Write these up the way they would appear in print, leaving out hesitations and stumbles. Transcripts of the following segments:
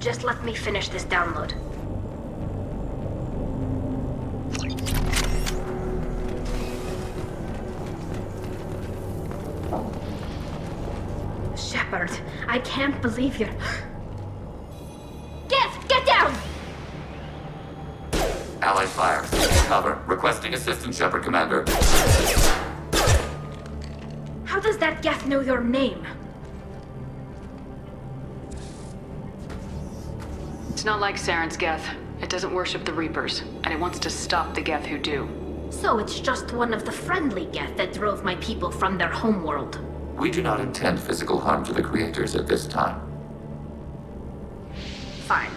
Just let me finish this download. Shepard, I can't believe you're... Get down! Allied fire. Cover. Requesting assistance, Shepard Commander. How does that Geth know your name? It's not like Saren's Geth. It doesn't worship the Reapers, and it wants to stop the Geth who do. So it's just one of the friendly Geth that drove my people from their homeworld. We do not intend physical harm to the creators at this time. Fine.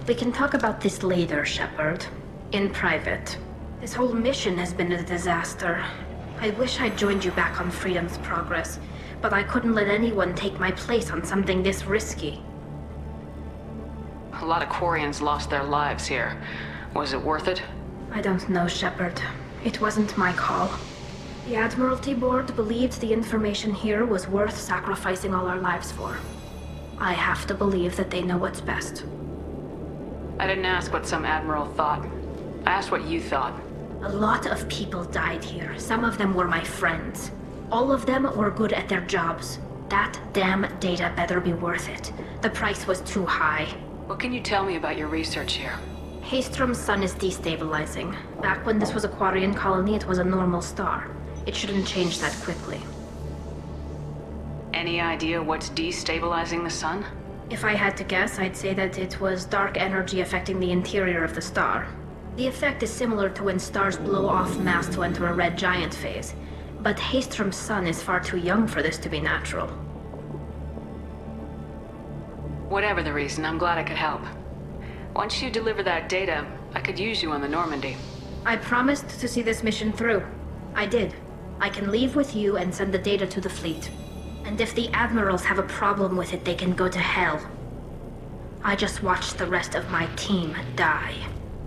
We can talk about this later, Shepard. In private. This whole mission has been a disaster. I wish I'd joined you back on Freedom's Progress, but I couldn't let anyone take my place on something this risky. A lot of Quarians lost their lives here. Was it worth it? I don't know, Shepard. It wasn't my call. The Admiralty Board believed the information here was worth sacrificing all our lives for. I have to believe that they know what's best. I didn't ask what some admiral thought. I asked what you thought. A lot of people died here. Some of them were my friends. All of them were good at their jobs. That damn data better be worth it. The price was too high. What can you tell me about your research here? Haystrom's sun is destabilizing. Back when this was a Quarian colony, it was a normal star. It shouldn't change that quickly. Any idea what's destabilizing the sun? If I had to guess, I'd say that it was dark energy affecting the interior of the star. The effect is similar to when stars blow off mass to enter a red giant phase. But Haystrom's sun is far too young for this to be natural. Whatever the reason, I'm glad I could help. Once you deliver that data, I could use you on the Normandy. I promised to see this mission through. I did. I can leave with you and send the data to the fleet. And if the admirals have a problem with it, they can go to hell. I just watched the rest of my team die.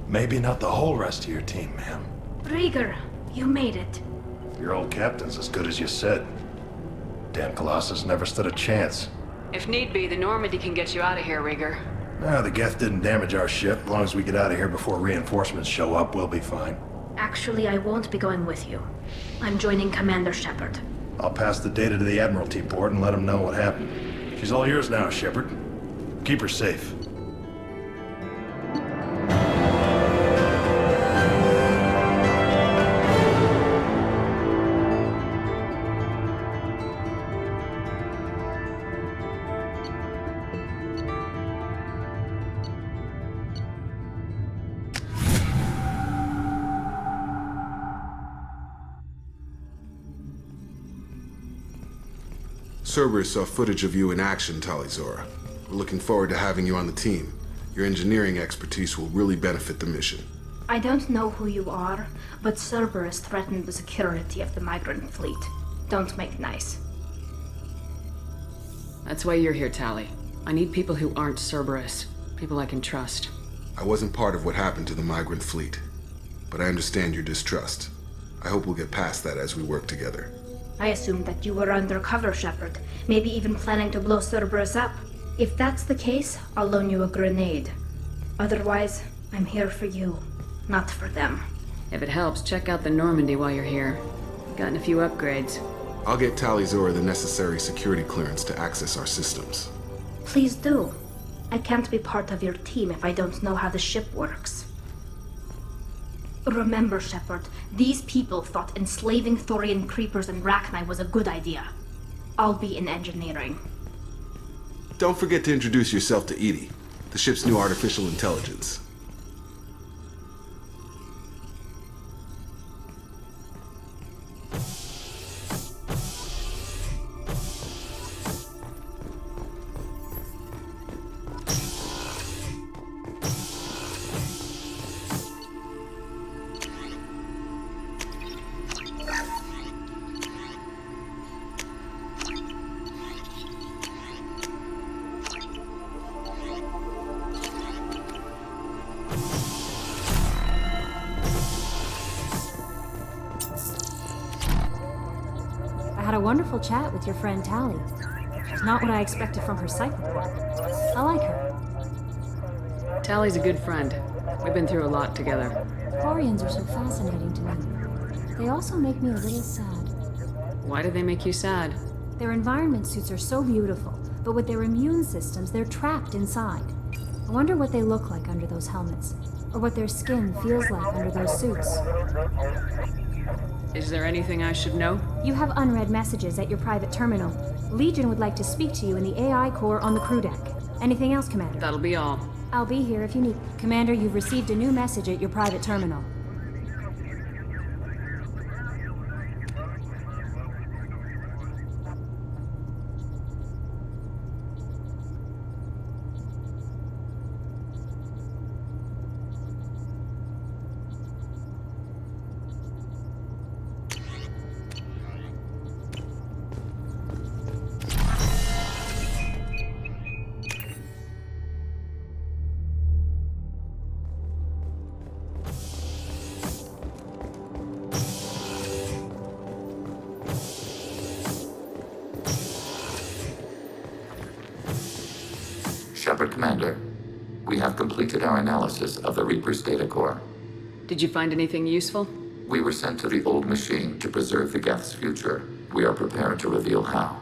Maybe not the whole rest of your team, ma'am. Rieger, you made it. Your old captain's as good as you said. Damn Colossus never stood a chance. If need be, the Normandy can get you out of here, Rieger. No, the Geth didn't damage our ship. As long as we get out of here before reinforcements show up, we'll be fine. Actually, I won't be going with you. I'm joining Commander Shepard. I'll pass the data to the Admiralty Board and let them know what happened. She's all yours now, Shepard. Keep her safe. Cerberus saw footage of you in action, Talizora. We're looking forward to having you on the team. Your engineering expertise will really benefit the mission. I don't know who you are, but Cerberus threatened the security of the migrant fleet. Don't make nice. That's why you're here, Tali. I need people who aren't Cerberus. People I can trust. I wasn't part of what happened to the migrant fleet, but I understand your distrust. I hope we'll get past that as we work together. I assumed that you were undercover, Shepard. Maybe even planning to blow Cerberus up. If that's the case, I'll loan you a grenade. Otherwise, I'm here for you, not for them. If it helps, check out the Normandy while you're here. Gotten a few upgrades. I'll get Talizora the necessary security clearance to access our systems. Please do. I can't be part of your team if I don't know how the ship works. Remember, Shepard, these people thought enslaving Thorian creepers and Rachni was a good idea. I'll be in engineering. Don't forget to introduce yourself to Edie, the ship's new artificial intelligence. I had a wonderful chat with your friend Tali. She's not what I expected from her psych report. I like her. Tally's a good friend. We've been through a lot together. Quarians are so fascinating to me. They also make me a little sad. Why do they make you sad? Their environment suits are so beautiful, but with their immune systems, they're trapped inside. I wonder what they look like under those helmets, or what their skin feels like under those suits. Is there anything I should know? You have unread messages at your private terminal. Legion would like to speak to you in the AI core on the crew deck. Anything else, Commander? That'll be all. I'll be here if you need. Commander, you've received a new message at your private terminal. Shepard Commander, we have completed our analysis of the Reaper's data core. Did you find anything useful? We were sent to the old machine to preserve the Geth's future. We are prepared to reveal how.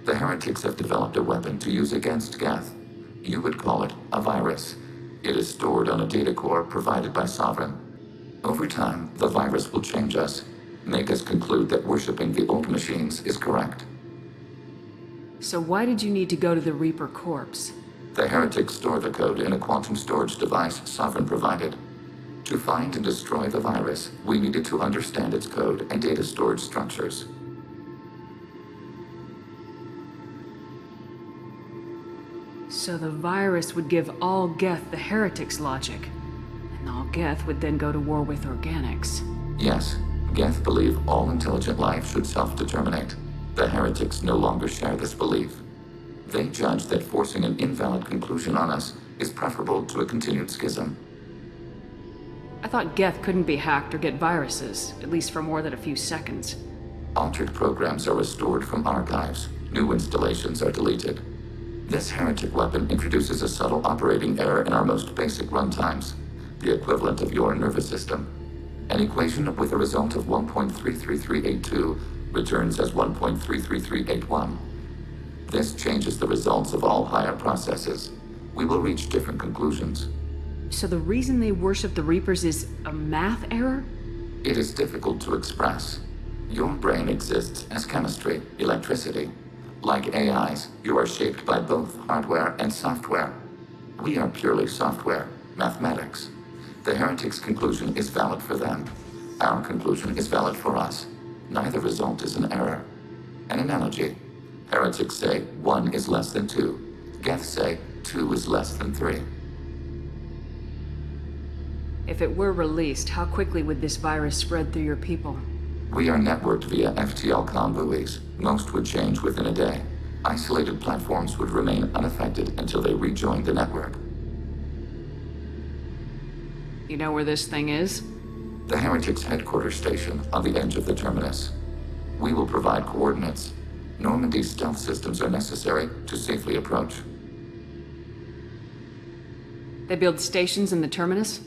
The heretics have developed a weapon to use against Geth. You would call it a virus. It is stored on a data core provided by Sovereign. Over time, the virus will change us, make us conclude that worshipping the old machines is correct. So why did you need to go to the Reaper corpse? The heretics store the code in a quantum storage device Sovereign provided. To find and destroy the virus, we needed to understand its code and data storage structures. So the virus would give all Geth the heretics' logic, and all Geth would then go to war with organics. Yes, Geth believe all intelligent life should self-determinate. The heretics no longer share this belief. They judge that forcing an invalid conclusion on us is preferable to a continued schism. I thought Geth couldn't be hacked or get viruses, at least for more than a few seconds. Altered programs are restored from archives. New installations are deleted. This heretic weapon introduces a subtle operating error in our most basic runtimes, the equivalent of your nervous system. An equation with a result of 1.33382 returns as 1.33381. This changes the results of all higher processes. We will reach different conclusions. So the reason they worship the Reapers is a math error? It is difficult to express. Your brain exists as chemistry, electricity. Like AIs, you are shaped by both hardware and software. We are purely software, mathematics. The heretic's conclusion is valid for them. Our conclusion is valid for us. Neither result is an error. An analogy. Heretics say 1 is less than 2. Geth say 2 is less than 3. If it were released, how quickly would this virus spread through your people? We are networked via FTL comm buoys. Most would change within a day. Isolated platforms would remain unaffected until they rejoined the network. You know where this thing is? The Heretics headquarters station on the edge of the terminus. We will provide coordinates. Normandy's stealth systems are necessary to safely approach. They build stations in the terminus?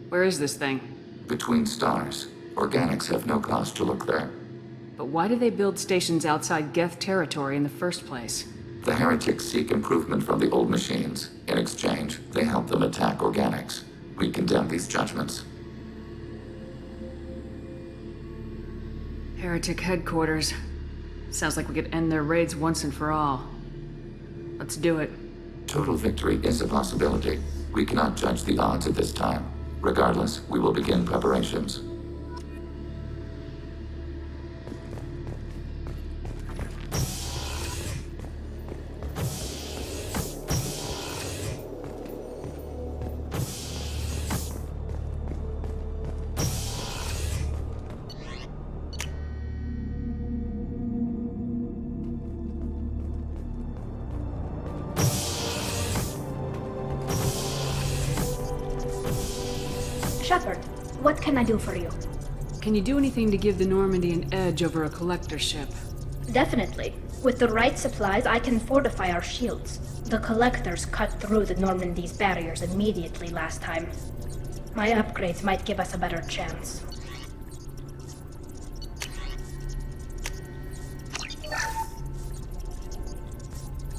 Where is this thing? Between stars. Organics have no cause to look there. But why do they build stations outside Geth territory in the first place? The heretics seek improvement from the old machines. In exchange, they help them attack organics. We condemn these judgments. Heretic headquarters. Sounds like we could end their raids once and for all. Let's do it. Total victory is a possibility. We cannot judge the odds at this time. Regardless, we will begin preparations. Shepard, what can I do for you? Can you do anything to give the Normandy an edge over a collector ship? Definitely. With the right supplies, I can fortify our shields. The Collectors cut through the Normandy's barriers immediately last time. My upgrades might give us a better chance.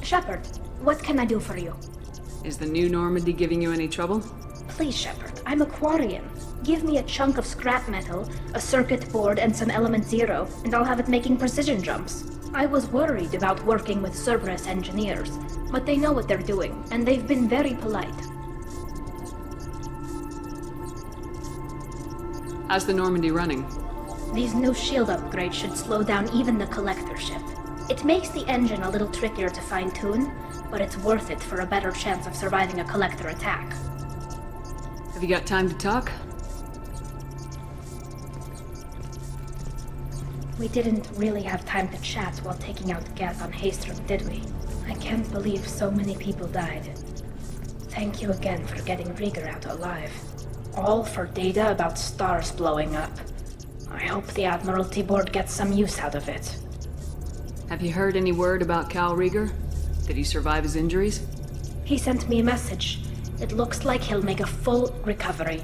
Shepard, what can I do for you? Is the new Normandy giving you any trouble? Please, Shepard, I'm a Quarian. Give me a chunk of scrap metal, a circuit board, and some element zero, and I'll have it making precision jumps. I was worried about working with Cerberus engineers, but they know what they're doing, and they've been very polite. How's the Normandy running? These new shield upgrades should slow down even the Collector ship. It makes the engine a little trickier to fine-tune, but it's worth it for a better chance of surviving a Collector attack. Have you got time to talk? We didn't really have time to chat while taking out gas on Haystrom, did we? I can't believe so many people died. Thank you again for getting Rieger out alive. All for data about stars blowing up. I hope the Admiralty Board gets some use out of it. Have you heard any word about Cal Rieger? Did he survive his injuries? He sent me a message. It looks like he'll make a full recovery.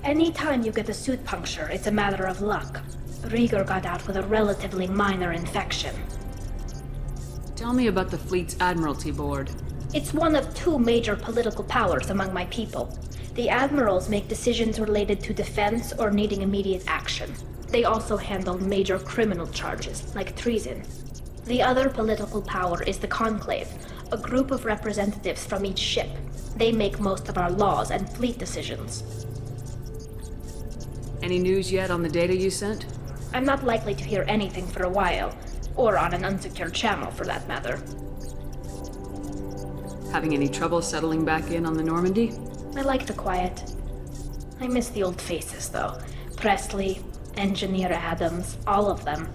Anytime you get a suit puncture, it's a matter of luck. Rieger got out with a relatively minor infection. Tell me about the fleet's Admiralty Board. It's one of two major political powers among my people. The admirals make decisions related to defense or needing immediate action. They also handle major criminal charges, like treason. The other political power is the Conclave, a group of representatives from each ship. They make most of our laws and fleet decisions. Any news yet on the data you sent? I'm not likely to hear anything for a while, or on an unsecured channel for that matter. Having any trouble settling back in on the Normandy? I like the quiet. I miss the old faces, though. Presley, Engineer Adams, all of them.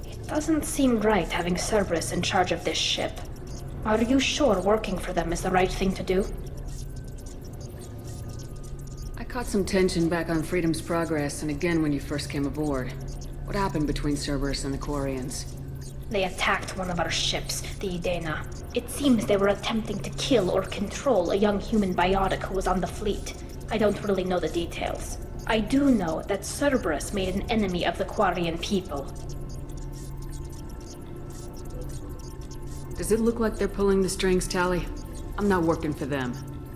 It doesn't seem right having Cerberus in charge of this ship. Are you sure working for them is the right thing to do? I caught some tension back on Freedom's Progress and again when you first came aboard. What happened between Cerberus and the Quarians? They attacked one of our ships, the Edena. It seems they were attempting to kill or control a young human biotic who was on the fleet. I don't really know the details. I do know that Cerberus made an enemy of the Quarian people. Does it look like they're pulling the strings, Tally? I'm not working for them.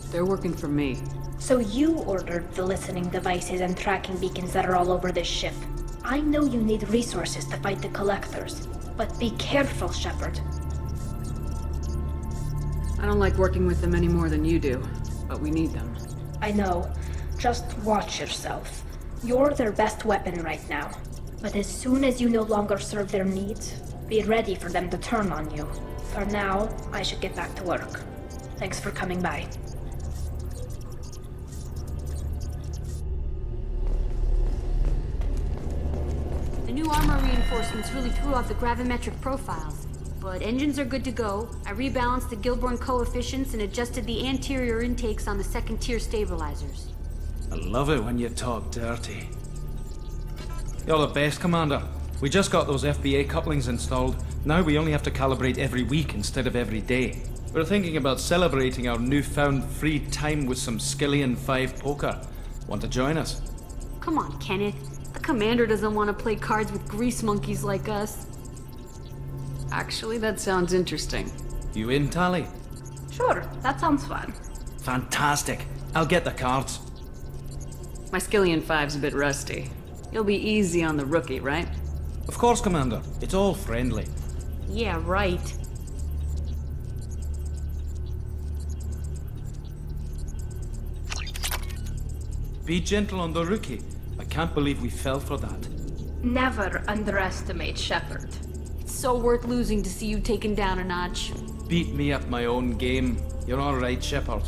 They're working for me. So you ordered the listening devices and tracking beacons that are all over this ship. I know you need resources to fight the Collectors, but be careful, Shepard. I don't like working with them any more than you do, but we need them. I know. Just watch yourself. You're their best weapon right now. But as soon as you no longer serve their needs, be ready for them to turn on you. For now, I should get back to work. Thanks for coming by. The new armor reinforcements really threw off the gravimetric profiles. But engines are good to go. I rebalanced the Gilborn coefficients and adjusted the anterior intakes on the second-tier stabilizers. I love it when you talk dirty. You're the best, Commander. We just got those FBA couplings installed. Now we only have to calibrate every week instead of every day. We're thinking about celebrating our newfound free time with some Skillian 5 poker. Want to join us? Come on, Kenneth. The commander doesn't want to play cards with grease monkeys like us. Actually, that sounds interesting. You in, Tally? Sure, that sounds fun. Fantastic. I'll get the cards. My Skillian 5's a bit rusty. You'll be easy on the rookie, right? Of course, Commander. It's all friendly. Yeah, right. Be gentle on the rookie. I can't believe we fell for that. Never underestimate Shepard. It's so worth losing to see you taken down a notch. Beat me at my own game. You're all right, Shepard.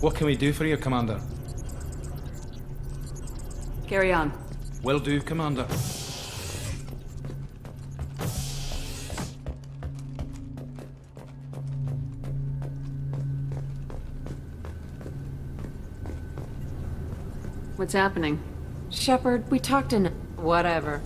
What can we do for you, Commander? Carry on. Will do, Commander. What's happening? Shepard, we talked in... Whatever.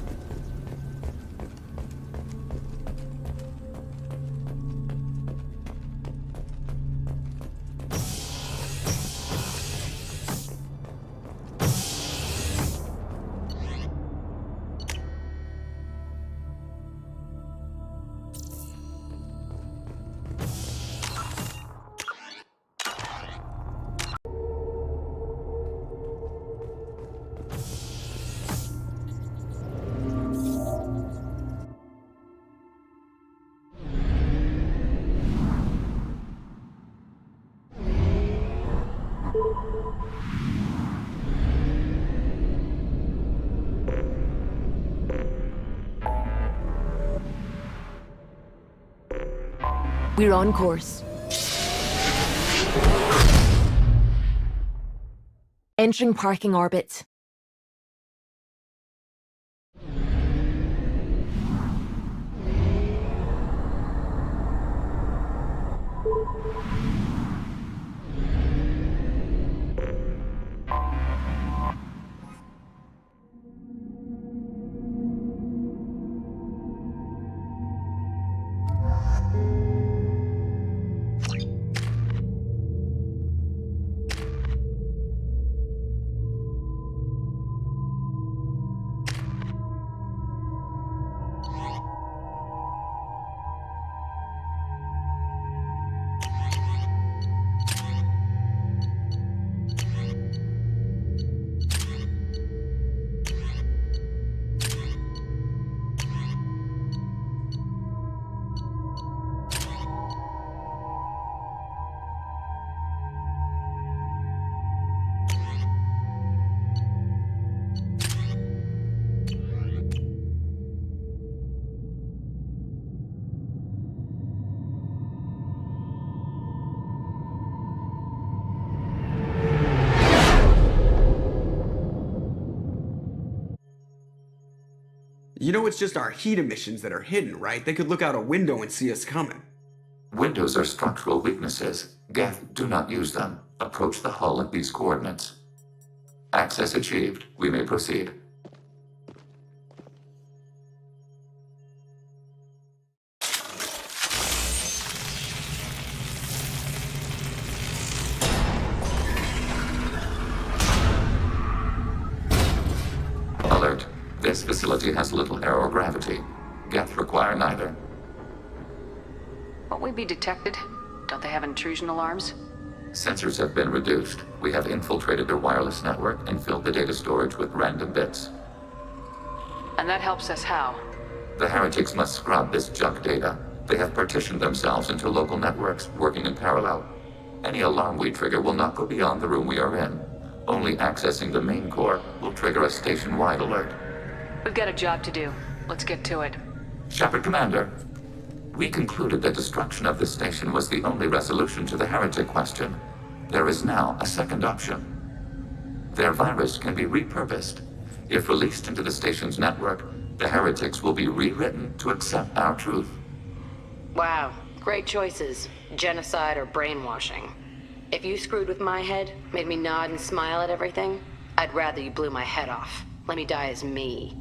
We're on course. Entering parking orbit. You know it's just our heat emissions that are hidden, right? They could look out a window and see us coming. Windows are structural weaknesses. Geth, do not use them. Approach the hull at these coordinates. Access achieved. We may proceed. Alert. This facility has little aerogravity. Geth require neither. Won't we be detected? Don't they have intrusion alarms? Sensors have been reduced. We have infiltrated their wireless network and filled the data storage with random bits. And that helps us how? The heretics must scrub this junk data. They have partitioned themselves into local networks, working in parallel. Any alarm we trigger will not go beyond the room we are in. Only accessing the main core will trigger a station-wide alert. We've got a job to do. Let's get to it. Shepard Commander, we concluded that destruction of the station was the only resolution to the heretic question. There is now a second option. Their virus can be repurposed. If released into the station's network, the heretics will be rewritten to accept our truth. Wow, great choices. Genocide or brainwashing. If you screwed with my head, made me nod and smile at everything, I'd rather you blew my head off. Let me die as me.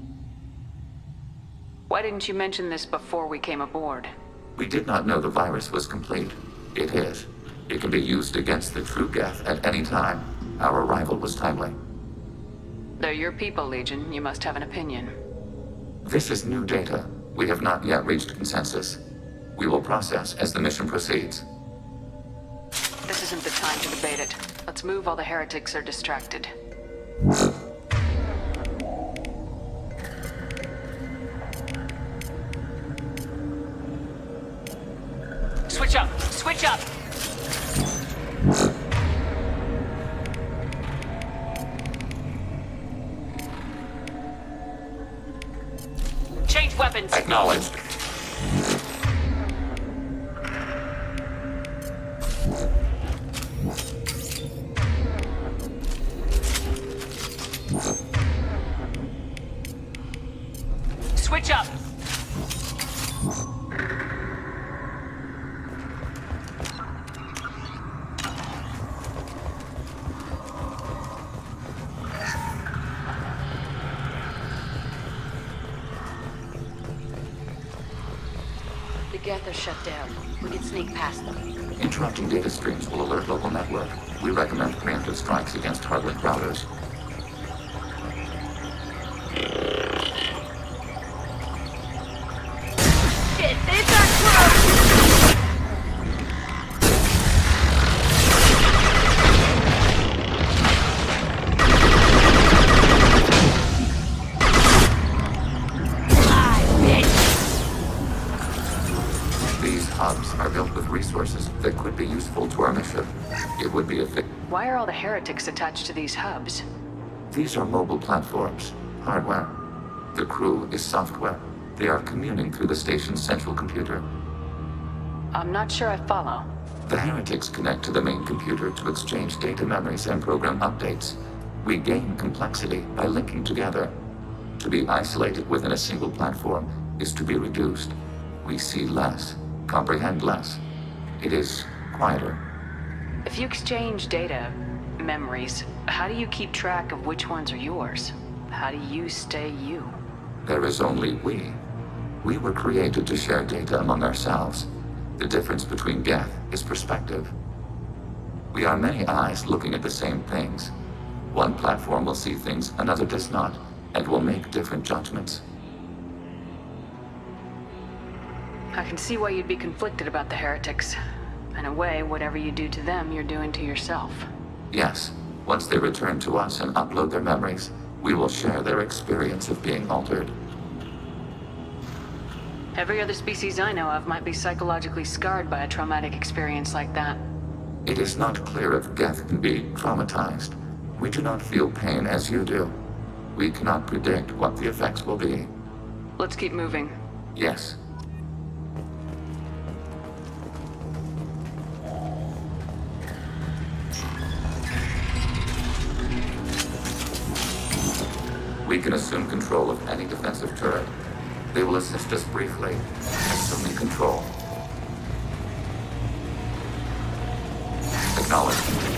Why didn't you mention this before we came aboard? We did not know the virus was complete. It is. It can be used against the true Geth at any time. Our arrival was timely. They're your people, Legion. You must have an opinion. This is new data. We have not yet reached consensus. We will process as the mission proceeds. This isn't the time to debate it. Let's move while the heretics are distracted. Switch up! Switch up! Change weapons! Acknowledged. Switch up! The Geth are shut down. We can sneak past them. Interrupting data streams will alert local network. We recommend preemptive strikes against hardlink routers. Shit, they've got close! These hubs are built with resources that could be useful to our mission. It would be Why are all the heretics attached to these hubs? These are mobile platforms, hardware. The crew is software. They are communing through the station's central computer. I'm not sure I follow. The heretics connect to the main computer to exchange data memories and program updates. We gain complexity by linking together. To be isolated within a single platform is to be reduced. We see less, comprehend less. It is quieter. If you exchange data, memories, how do you keep track of which ones are yours? How do you stay you? There is only we. We were created to share data among ourselves. The difference between Geth is perspective. We are many eyes looking at the same things. One platform will see things another does not, and will make different judgments. I can see why you'd be conflicted about the heretics. In a way, whatever you do to them, you're doing to yourself. Yes, once they return to us and upload their memories, we will share their experience of being altered. Every other species I know of might be psychologically scarred by a traumatic experience like that. It is not clear if Geth can be traumatized. We do not feel pain as you do. We cannot predict what the effects will be. Let's keep moving. Yes. We can assume control of any defensive turret. They will assist us briefly, assuming control. Acknowledged.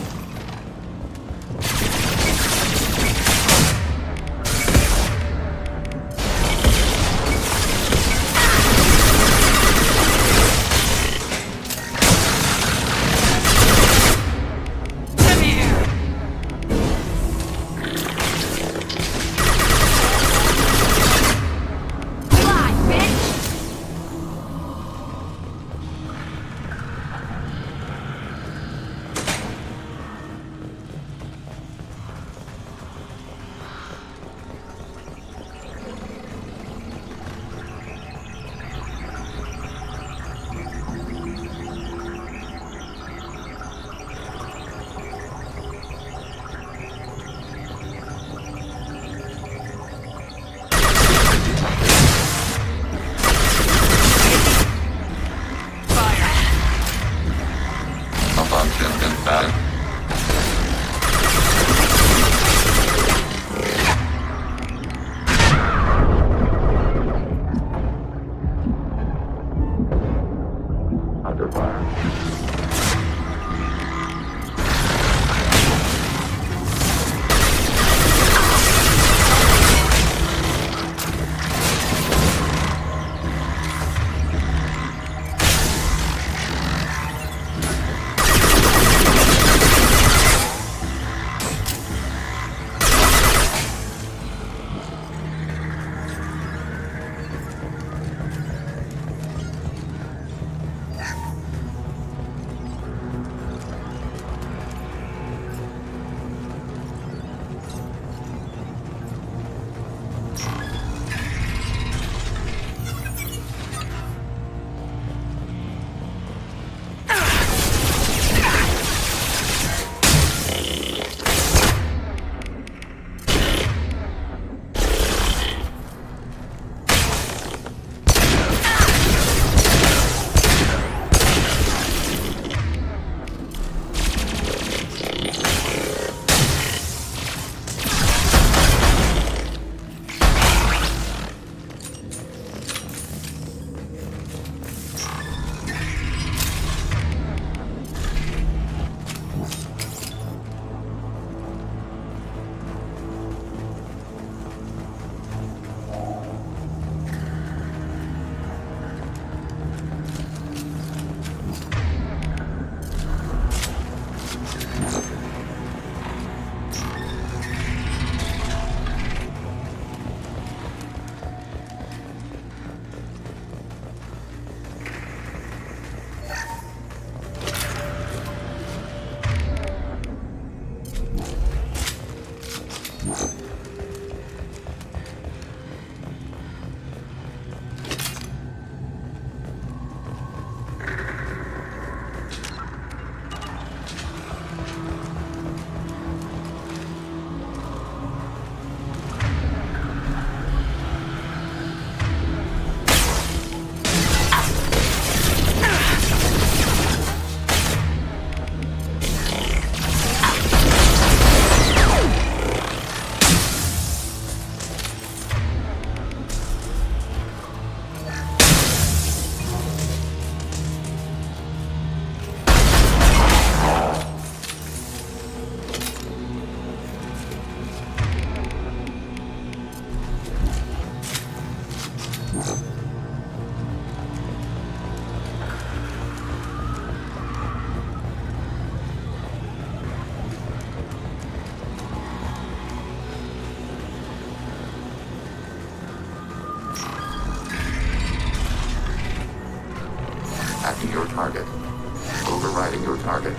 Hacking your target. Overriding your target.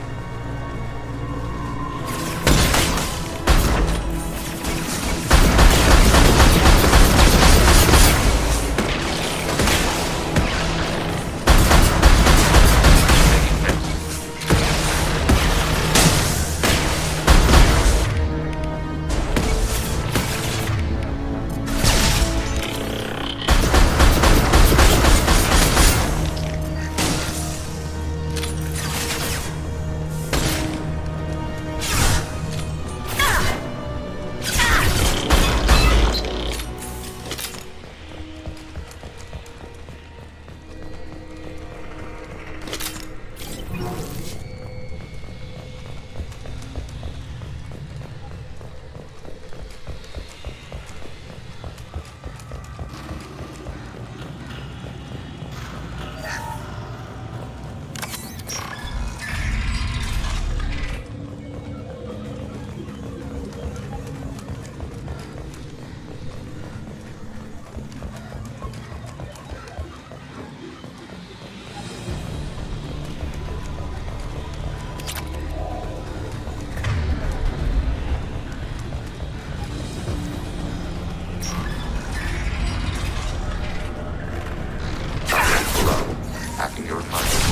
Hacking your target.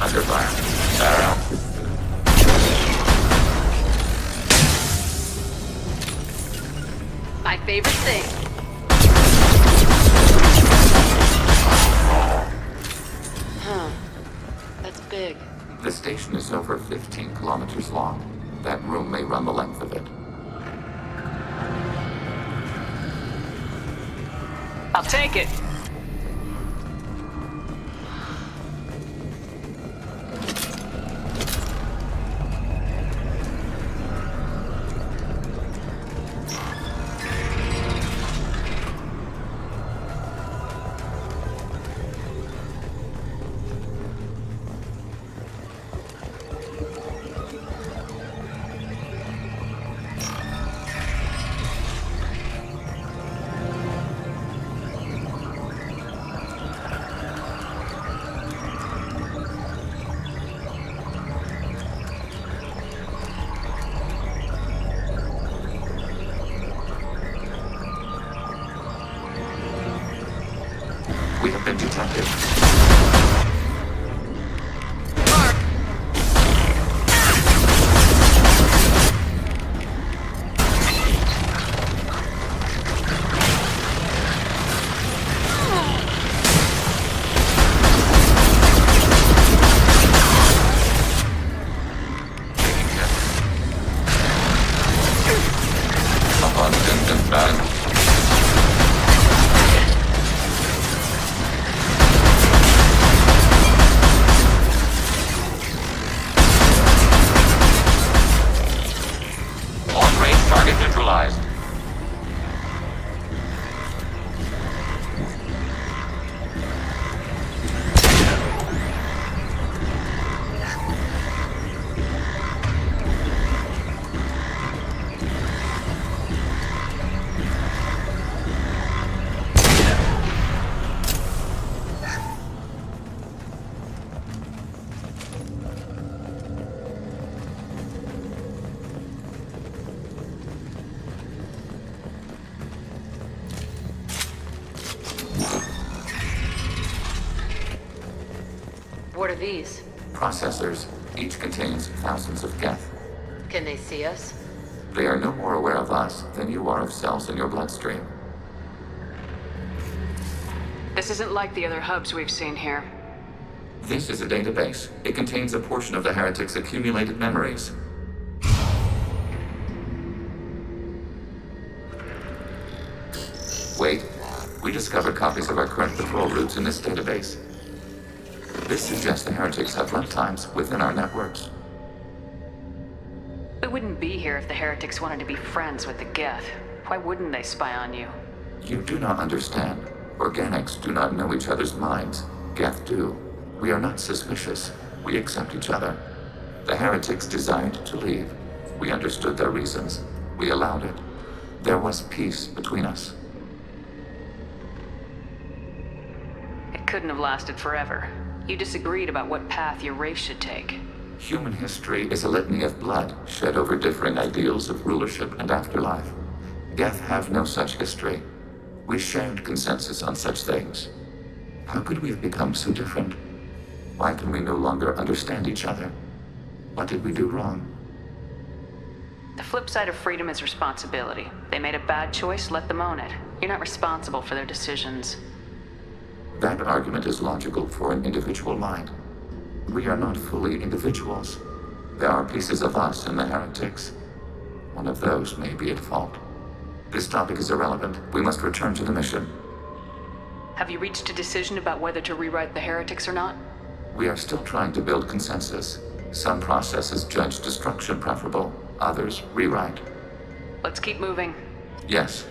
Under fire. Arrow. My favorite thing. Huh. That's big. The station is over 15 kilometers long. That room may run the length of it. I'll take it. We have been detected. Abundant bad. Target neutralized. What are these? Processors. Each contains thousands of geth. Can they see us? They are no more aware of us than you are of cells in your bloodstream. This isn't like the other hubs we've seen here. This is a database. It contains a portion of the heretic's accumulated memories. Wait. We discovered copies of our current patrol routes in this database. This suggests the heretics have lifetimes within our networks. We wouldn't be here if the heretics wanted to be friends with the Geth. Why wouldn't they spy on you? You do not understand. Organics do not know each other's minds. Geth do. We are not suspicious. We accept each other. The heretics desired to leave. We understood their reasons. We allowed it. There was peace between us. It couldn't have lasted forever. You disagreed about what path your race should take. Human history is a litany of blood shed over differing ideals of rulership and afterlife. Geth have no such history. We shared consensus on such things. How could we have become so different? Why can we no longer understand each other? What did we do wrong? The flip side of freedom is responsibility. They made a bad choice, let them own it. You're not responsible for their decisions. That argument is logical for an individual mind. We are not fully individuals. There are pieces of us in the heretics. One of those may be at fault. This topic is irrelevant. We must return to the mission. Have you reached a decision about whether to rewrite the heretics or not? We are still trying to build consensus. Some processes judge destruction preferable, others rewrite. Let's keep moving. Yes.